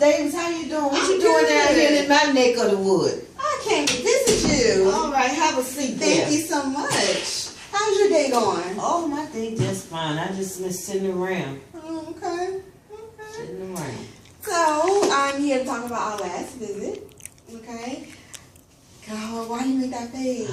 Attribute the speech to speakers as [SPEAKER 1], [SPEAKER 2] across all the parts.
[SPEAKER 1] Davis. How you doing? What you doing down here in my neck of the wood?
[SPEAKER 2] I came to visit you.
[SPEAKER 1] All right, have a seat.
[SPEAKER 2] Thank you so much. How's your day going?
[SPEAKER 1] Oh, my day just fine. I just been sitting around.
[SPEAKER 2] Okay.
[SPEAKER 1] Sitting around.
[SPEAKER 2] So, I'm here to talk about our last visit. Okay. God, why do you make that face?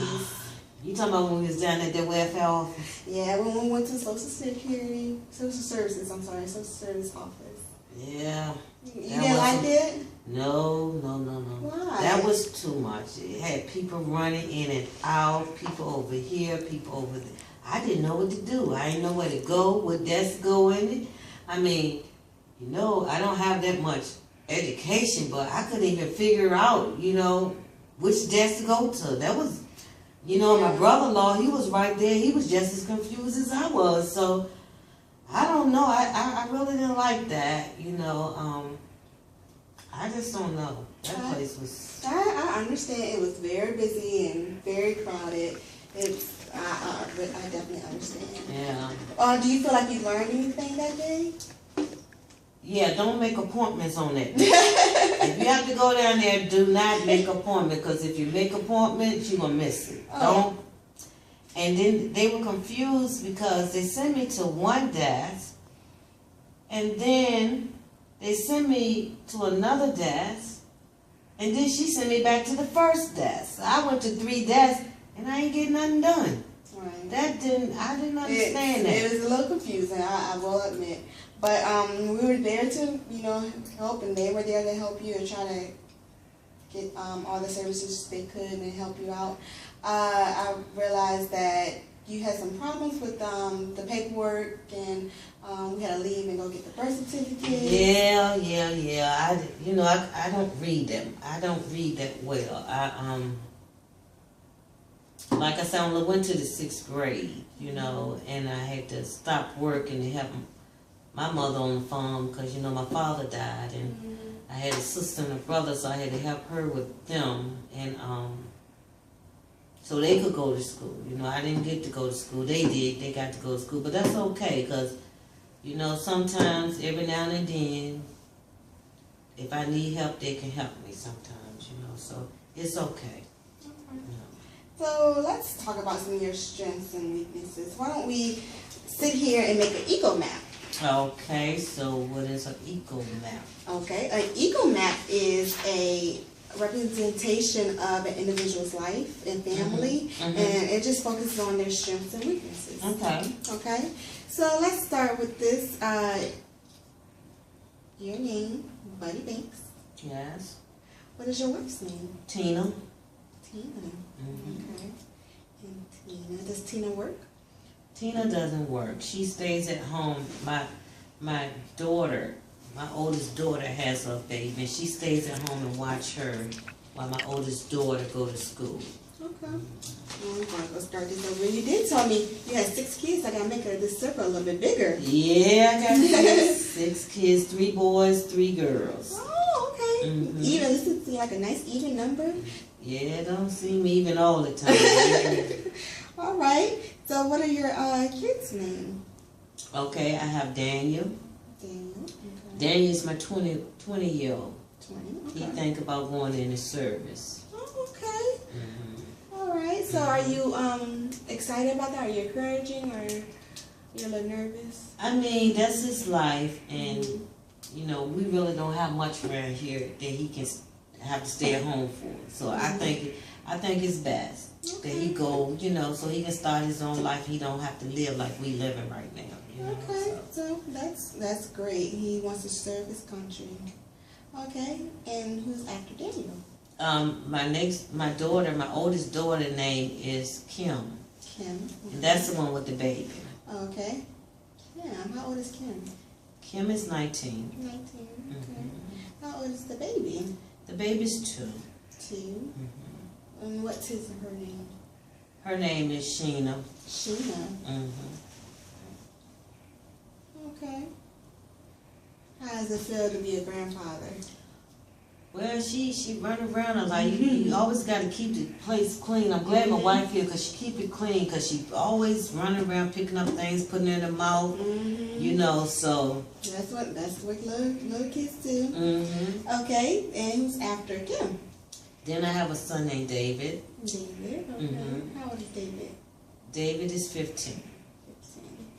[SPEAKER 1] You talking about when we was down at the welfare office?
[SPEAKER 2] Yeah, when we went to Social Services office.
[SPEAKER 1] Yeah.
[SPEAKER 2] You didn't like it?
[SPEAKER 1] No.
[SPEAKER 2] Why?
[SPEAKER 1] That was too much. It had people running in and out, people over here, people over there. I didn't know what to do. I didn't know where to go, what desk to go in it. I mean, you know, I don't have that much education, but I couldn't even figure out, you know, which desk to go to. That was, you know, my brother-in-law, he was right there. He was just as confused as I was. So, I don't know. I really didn't like that, you know. I just don't know. That place was...
[SPEAKER 2] I understand it was very busy and very crowded. I definitely understand.
[SPEAKER 1] Yeah.
[SPEAKER 2] Do you feel like you learned anything that day?
[SPEAKER 1] Yeah, don't make appointments on that. If you have to go down there, do not make appointments, because if you make appointments, you're going to miss it. Don't. And then they were confused because they sent me to one desk, and then they sent me to another desk, and then she sent me back to the first desk. I went to 3 desks, and I ain't getting nothing done.
[SPEAKER 2] Right.
[SPEAKER 1] I didn't understand that.
[SPEAKER 2] It was a little confusing, I will admit. But we were there to, you know, help, and they were there to help you and try to get all the services they could and help you out. I realized that you had some problems with the paperwork, and we had to leave and go get the birth certificate.
[SPEAKER 1] Yeah. I don't read them. I don't read that well. Like I said, I only went to the 6th grade, you know, and I had to stop working to help my mother on the phone because, you know, my father died, and I had a sister and a brother, so I had to help her with them, and so they could go to school. You know, I didn't get to go to school. They did. They got to go to school, but that's okay because, you know, sometimes, every now and then, if I need help, they can help me sometimes, you know, so it's okay. You know.
[SPEAKER 2] So let's talk about some of your strengths and weaknesses. Why don't we sit here and make an eco map?
[SPEAKER 1] Okay, so what is an eco map?
[SPEAKER 2] Okay, an eco map is a representation of an individual's life and family, and it just focuses on their strengths and weaknesses. Okay, so let's start with this. Your name, Buddy Banks.
[SPEAKER 1] Yes.
[SPEAKER 2] What is your wife's name?
[SPEAKER 1] Tina.
[SPEAKER 2] Tina. Okay. And Tina. Does Tina work?
[SPEAKER 1] Tina doesn't work. She stays at home. My daughter, my oldest daughter has a baby, and she stays at home and watch her while my oldest daughter go to school.
[SPEAKER 2] Okay. Well, I'm going to go start this over. You did tell me you had 6 kids. I got to make this circle a little bit bigger.
[SPEAKER 1] Yeah, I got 6 kids, 3 boys, 3 girls.
[SPEAKER 2] Oh, okay. Even, this is like a nice even number.
[SPEAKER 1] Yeah, don't seem even all the time.
[SPEAKER 2] All right. So what are your kids' names?
[SPEAKER 1] Okay, I have Daniel.
[SPEAKER 2] Daniel. Okay.
[SPEAKER 1] Daniel's my 20-year-old.
[SPEAKER 2] 20. Okay.
[SPEAKER 1] He think about going in the service.
[SPEAKER 2] Oh, okay. All right. So are you excited about that? Are you encouraging, or you're a little nervous?
[SPEAKER 1] I mean, that's his life, and you know, we really don't have much around here that he can have to stay at home for. So I think it's best that he go, you know, so he can start his own life. He don't have to live like we living right now. You know,
[SPEAKER 2] okay, so that's great. He wants to serve his country. Okay, and who's after Daniel?
[SPEAKER 1] My daughter, my oldest daughter name is Kim.
[SPEAKER 2] Kim. Okay.
[SPEAKER 1] And that's the one with the baby.
[SPEAKER 2] Okay. Kim, how old is Kim?
[SPEAKER 1] Kim is 19.
[SPEAKER 2] 19, okay. How old is the baby?
[SPEAKER 1] The baby's 2.
[SPEAKER 2] 2. And what's her name?
[SPEAKER 1] Her name is Sheena.
[SPEAKER 2] Sheena. Okay. How does it feel to be a grandfather?
[SPEAKER 1] Well, she run around. I was like, you always got to keep the place clean. I'm glad my wife here because she keep it clean because she always running around picking up things, putting it in her mouth. You know, so.
[SPEAKER 2] That's what little kids do. Okay, and who's after Kim?
[SPEAKER 1] Then I have a son named David.
[SPEAKER 2] David, okay. How old is David?
[SPEAKER 1] David is 15.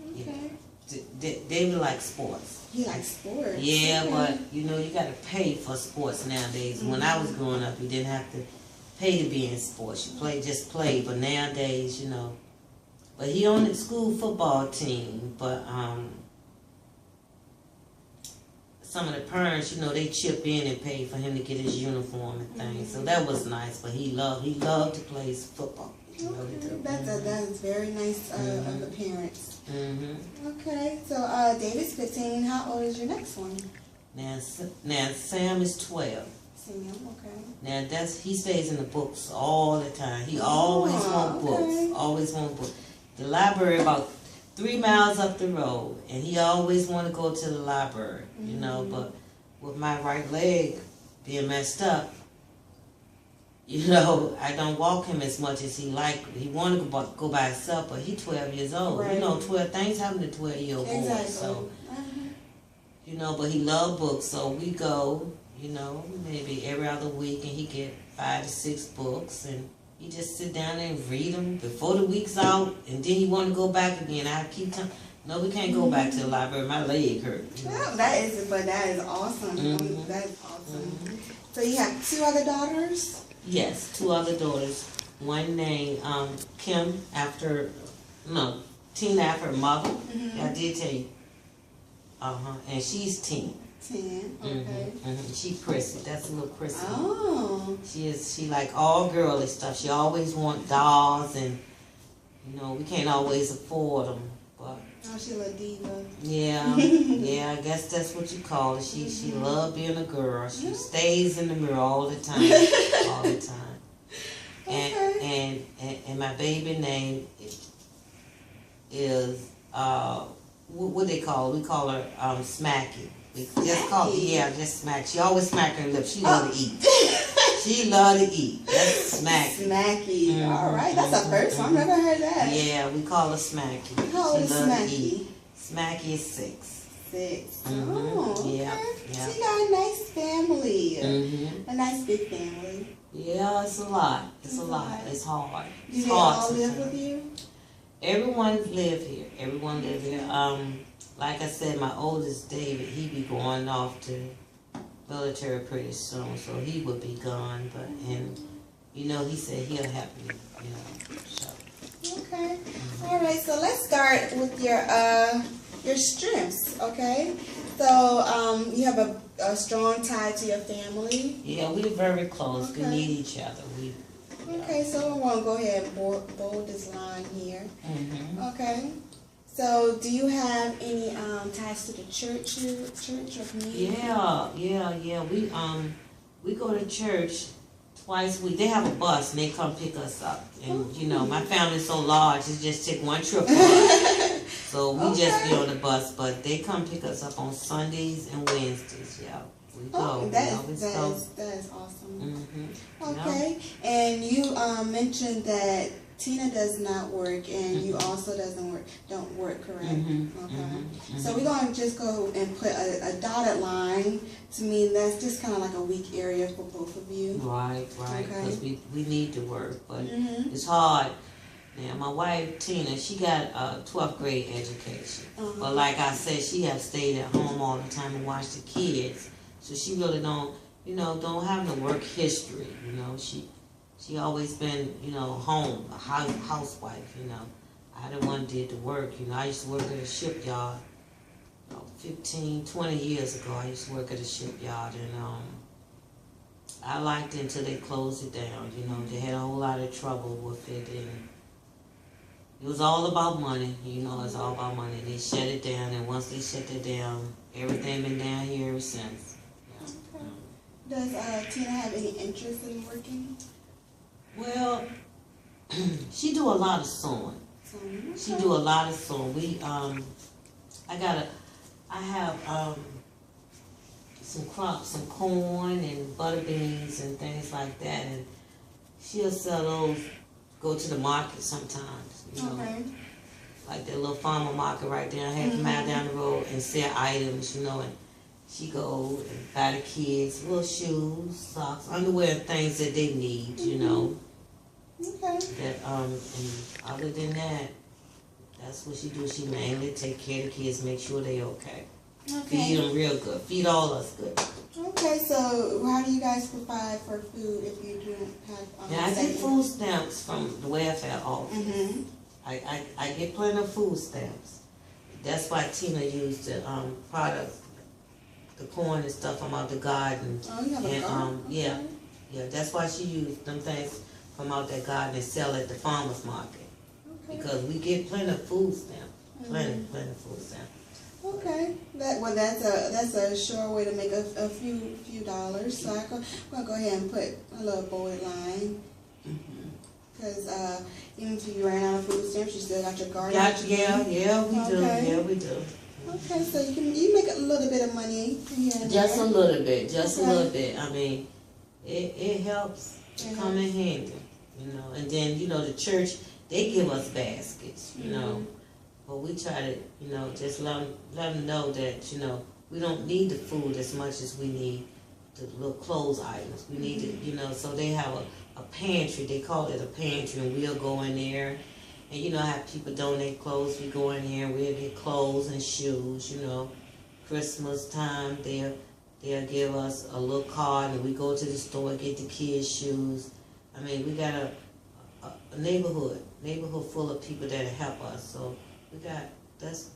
[SPEAKER 2] 15, okay.
[SPEAKER 1] Yeah. David likes sports.
[SPEAKER 2] He likes sports.
[SPEAKER 1] Yeah,
[SPEAKER 2] okay.
[SPEAKER 1] but you know you got to pay for sports nowadays. When I was growing up, you didn't have to pay to be in sports. You just play. But nowadays, you know. But he on the school football team. But some of the parents, you know, they chip in and pay for him to get his uniform and things. So that was nice. But he loved to play football.
[SPEAKER 2] That's very nice of the parents. Okay, so David's 15. How old is your next one?
[SPEAKER 1] Now Sam is 12.
[SPEAKER 2] Sam, okay.
[SPEAKER 1] Now he stays in the books all the time. He always wants books. Always wants books. The library about 3 miles up the road, and he always want to go to the library. You know, but with my right leg being messed up, you know, I don't walk him as much as he like. He want to go by himself, but he's 12 years old.
[SPEAKER 2] Right.
[SPEAKER 1] You know, 12 things happen to 12-year-old boys.
[SPEAKER 2] Exactly.
[SPEAKER 1] So, you know, but he love books, so we go, you know, maybe every other week, and he get 5 to 6 books, and he just sit down there and read them before the week's out, and then he want to go back again. I keep telling, no, we can't go back to the library. My leg hurt. You know?
[SPEAKER 2] Well, that is awesome. That's awesome. So you have 2 other daughters?
[SPEAKER 1] Yes, 2 other daughters. One named Kim Tina after her mother. I did tell you. And she's 10.
[SPEAKER 2] 10, okay.
[SPEAKER 1] She prissy. That's a little prissy.
[SPEAKER 2] Oh.
[SPEAKER 1] She like all girly stuff. She always want dolls, and you know we can't always afford them. But
[SPEAKER 2] she a little diva.
[SPEAKER 1] yeah, yeah. I guess that's what you call it. She love being a girl. She stays in the mirror all the time, all the time. And my baby name is what they call it? We call her Smacky. We just call just Smack. She always smack her lips. She love to eat. She love to eat. That's Smacky.
[SPEAKER 2] Smacky. All right, that's a first one. I've never heard that.
[SPEAKER 1] Yeah, we call her Smacky.
[SPEAKER 2] How old is Smacky?
[SPEAKER 1] Smacky is 6.
[SPEAKER 2] 6. Oh, okay.
[SPEAKER 1] Yeah.
[SPEAKER 2] So you got a nice family. A nice big family.
[SPEAKER 1] Yeah, it's a lot. It's a lot. It's hard.
[SPEAKER 2] Do they all live with you?
[SPEAKER 1] Everyone live here. Everyone live here. Like I said, my oldest David, he be going off to military pretty soon, so he would be gone. But you know, he said he'll help me. You know, so.
[SPEAKER 2] Okay. All right. So let's start with your strengths. Okay. So you have a strong tie to your family.
[SPEAKER 1] Yeah, we're very close.
[SPEAKER 2] Okay.
[SPEAKER 1] We need each other.
[SPEAKER 2] Okay. So I want to go ahead and bold this line here. Okay. So, do you have any ties to the church or community?
[SPEAKER 1] Yeah. We go to church twice a week. They have a bus and they come pick us up. And you know, my family's so large, it just take one trip for us. So we just be on the bus, but they come pick us up on Sundays and Wednesdays. Yeah, we go.
[SPEAKER 2] That is awesome. Okay, and you mentioned that Tina does not work, and you also don't work, correct? Okay. So we're going to just go and put a dotted line to mean that's just kind of like a weak area for both of you.
[SPEAKER 1] Right. Because
[SPEAKER 2] Okay.
[SPEAKER 1] we need to work, but it's hard. Now, my wife, Tina, she got a 12th grade education. But like I said, she has stayed at home all the time and watched the kids. So she really don't have no work history, you know. She always been, you know, home, a housewife, you know. I the one did the work, you know. I used to work at a shipyard, 15, 20 years ago. I used to work at a shipyard, and I liked it until they closed it down, you know. They had a whole lot of trouble with it, and it was all about money, you know. It's all about money. They shut it down, and once they shut it down, everything been down here ever since.
[SPEAKER 2] Okay. Does Tina have any interest in working?
[SPEAKER 1] Well, she do a lot of sewing. She do a lot of sewing. I have some crops, some corn and butter beans and things like that. And she'll sell those, go to the market sometimes, you know.
[SPEAKER 2] Okay.
[SPEAKER 1] Like that little farmer market right there, half a mile down the road, and sell items, you know, and she go and buy the kids little shoes, socks, underwear, and things that they need, you know.
[SPEAKER 2] Okay.
[SPEAKER 1] That and other than that, that's what she do. She mainly take care of the kids, make sure they okay. Feed them real good. Feed all us good.
[SPEAKER 2] Okay, so how do you guys provide for food if you don't have?
[SPEAKER 1] Now I get food stamps from the welfare office.
[SPEAKER 2] Mm-hmm.
[SPEAKER 1] I get plenty of food stamps. That's why Tina used the products, the corn and stuff from out the garden.
[SPEAKER 2] Oh, you have a garden?
[SPEAKER 1] Yeah, that's why she used them things from out that garden and sell at the farmer's market.
[SPEAKER 2] Okay.
[SPEAKER 1] Because we get plenty of food stamps. Plenty of food stamps.
[SPEAKER 2] Okay, that's a sure way to make a few dollars. So I'm gonna go ahead and put a little bold line. Because even if you ran out of food stamps, you still got your garden.
[SPEAKER 1] Yeah, we do.
[SPEAKER 2] Okay, so you make a little bit of money here and
[SPEAKER 1] Just
[SPEAKER 2] there.
[SPEAKER 1] a little bit, I mean, it helps come in handy, you know. And then, you know, the church, they give us baskets, you know. But we try to, you know, just let them know that, you know, we don't need the food as much as we need the little clothes items. We need it, you know, so they have a pantry. They call it a pantry, and we'll go in there. And you know how people donate clothes. We go in there and we'll get clothes and shoes, you know. Christmas time, they'll give us a little card, and we go to the store and get the kids' shoes. I mean, we got a neighborhood full of people that help us. So we got, that's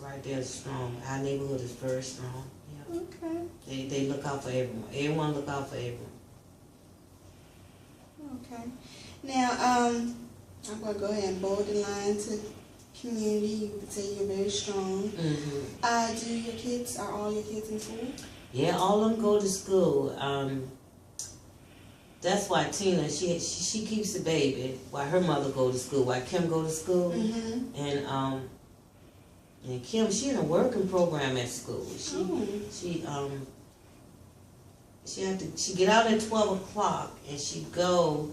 [SPEAKER 1] right there strong. Our neighborhood is very strong. Yeah.
[SPEAKER 2] Okay.
[SPEAKER 1] They look out for everyone. Everyone look out for everyone.
[SPEAKER 2] Okay. Now, I'm going to go ahead and bold the line to community. You would say you're very strong.
[SPEAKER 1] Mm-hmm.
[SPEAKER 2] Are all your kids in school?
[SPEAKER 1] Yeah, all of them go to school. That's why Tina, she keeps the baby while her mother go to school, while Kim go to school.
[SPEAKER 2] Mm-hmm.
[SPEAKER 1] And Kim, she in a working program at school. She get out at 12 o'clock and she go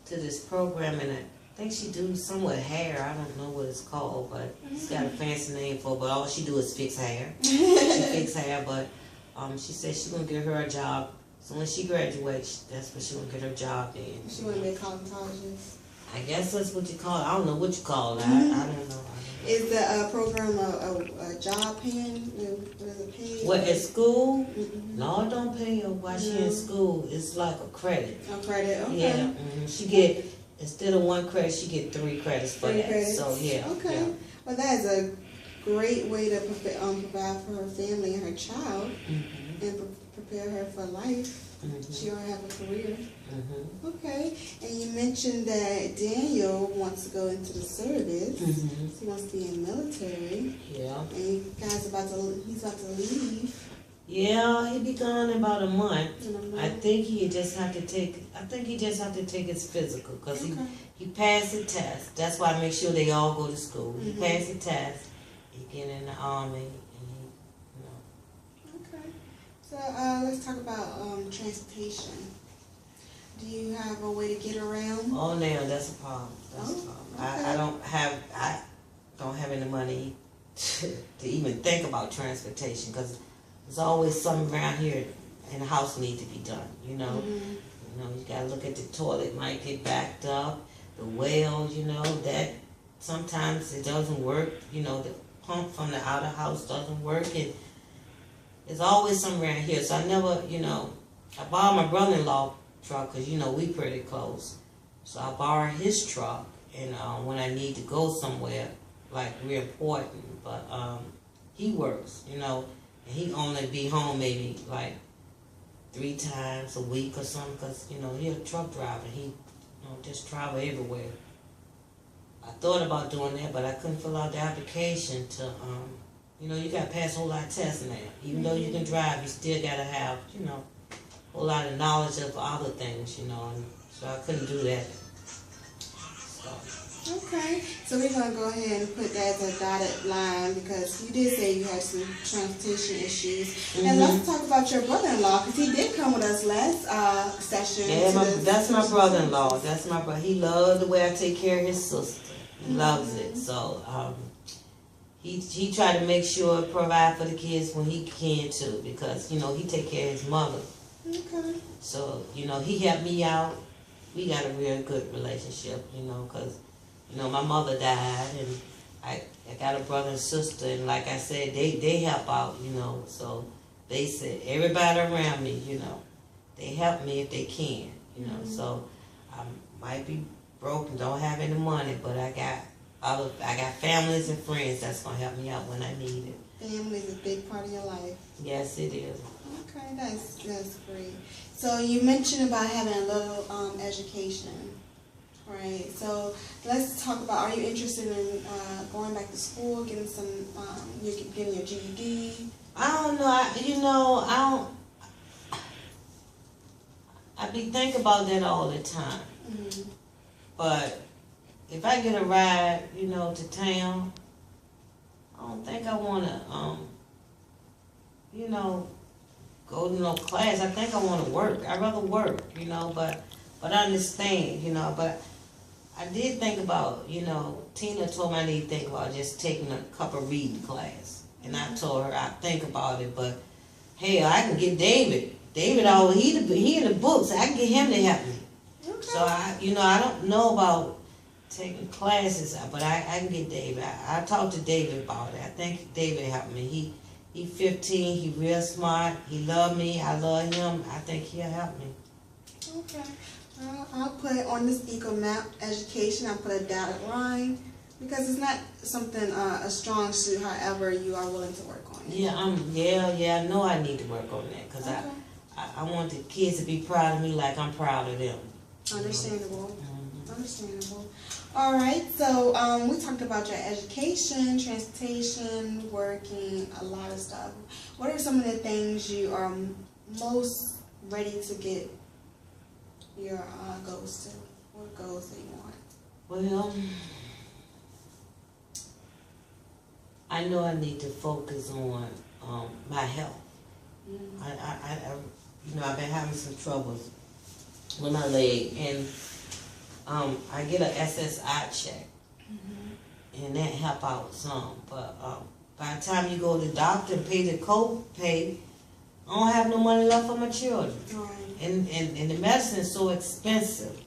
[SPEAKER 1] to this program, and I think she do some with hair. I don't know what it's called, but it's got a fancy name for it, but all she do is fix hair. She fix hair, but she said she's gonna get her a job. So when she graduates, that's when she's gonna get her job in.
[SPEAKER 2] She wanna be a cosmetologist.
[SPEAKER 1] I guess that's what you call it. I don't know what you call it. I don't know.
[SPEAKER 2] Is the program a job paying? Does it pay?
[SPEAKER 1] What, at school?
[SPEAKER 2] Mm-hmm.
[SPEAKER 1] No, it don't pay her while she in school. It's like a credit.
[SPEAKER 2] A credit, okay.
[SPEAKER 1] Yeah, she get, instead of 1 credit, she get 3 credits for that.
[SPEAKER 2] Credits.
[SPEAKER 1] So yeah.
[SPEAKER 2] Okay.
[SPEAKER 1] Yeah.
[SPEAKER 2] Well, that is a great way to provide for her family and her child, and prepare her for life. She already have a career. Okay. And you mentioned that Daniel wants to go into the service. He wants to be in the military.
[SPEAKER 1] Yeah.
[SPEAKER 2] And you guys he's about to leave.
[SPEAKER 1] Yeah, he be gone in about a month. I think he just have to take his physical, because he passed the test. That's why I make sure they all go to school. He passed the test. He get in the army, and he, you know.
[SPEAKER 2] Okay. So let's talk about transportation. Do you have a way to get around?
[SPEAKER 1] Oh, now that's a problem. That's a problem.
[SPEAKER 2] Okay.
[SPEAKER 1] I don't have any money to even think about transportation, because there's always something around here in the house need to be done. You know, you gotta look at the toilet, might get backed up. The well, you know, that sometimes it doesn't work. You know, the pump from the outer house doesn't work. There's always something around here. So I never, you know, I borrowed my brother-in-law truck, because, you know, we pretty close. So I borrow his truck, and when I need to go somewhere, like real important, but he works, you know, and he only be home maybe like 3 times a week or something, because, you know, he's a truck driver. He, you know, just travel everywhere. I thought about doing that, but I couldn't fill out the application to, you know, you got to pass a whole lot of tests now. Even though you can drive, you still got to have, you know, a whole lot of knowledge of other things, you know, and so I couldn't do that. So.
[SPEAKER 2] Okay, so we're gonna go ahead and put that as a dotted line because you did say you had some transportation issues. And let's talk about your brother-in-law because he did come with us last session.
[SPEAKER 1] Yeah, that's my brother-in-law. That's my brother. He loves the way I take care of his sister. He loves it. So he try to make sure provide for the kids when he can too, because you know he take care of his mother.
[SPEAKER 2] Okay.
[SPEAKER 1] So you know he helped me out. We got a real good relationship. You know, because you know my mother died, and I got a brother and sister, and like I said, they help out. You know, so they said everybody around me, you know, they help me if they can. You know, so I might be broke and don't have any money, but I got families and friends that's gonna help me out when I need it.
[SPEAKER 2] Family is a big part of your life.
[SPEAKER 1] Yes, it is.
[SPEAKER 2] Okay, that's great. So you mentioned about having a little education, right? So let's talk about. Are you interested in going back to school, getting some? You're getting your GED.
[SPEAKER 1] I don't know. I be thinking about that all the time.
[SPEAKER 2] Mm-hmm.
[SPEAKER 1] But if I get a ride, you know, to town, I don't think I wanna, you know, go to no class. I think I wanna work. I'd rather work, you know, but I understand, you know, but I did think about, you know, Tina told me I need to think about just taking a couple reading class. And I told her I'd think about it, but hell, I can get David. David, he in the books. I can get him to help me.
[SPEAKER 2] Okay.
[SPEAKER 1] So I don't know about taking classes, but I can get David. I talked to David about it. I think David helped me. He 15. He real smart. He love me. I love him. I think he'll help me.
[SPEAKER 2] Okay. I'll put on this eco map education. I'll put a dotted line because it's not something a strong suit. However, you are willing to work on it.
[SPEAKER 1] Yeah. I know I need to work on that because I want the kids to be proud of me like I'm proud of them.
[SPEAKER 2] Understandable.
[SPEAKER 1] Mm-hmm.
[SPEAKER 2] Understandable. All right. So we talked about your education, transportation, working, a lot of stuff. What are some of the things you are most ready to get your goals to? What goals do you want?
[SPEAKER 1] Well, I know I need to focus on my health. Mm-hmm. I've been having some troubles with my leg, and I get an SSI check, and that help out some. But by the time you go to the doctor and pay the co-pay, I don't have no money left for my children.
[SPEAKER 2] Right.
[SPEAKER 1] And the medicine is so expensive,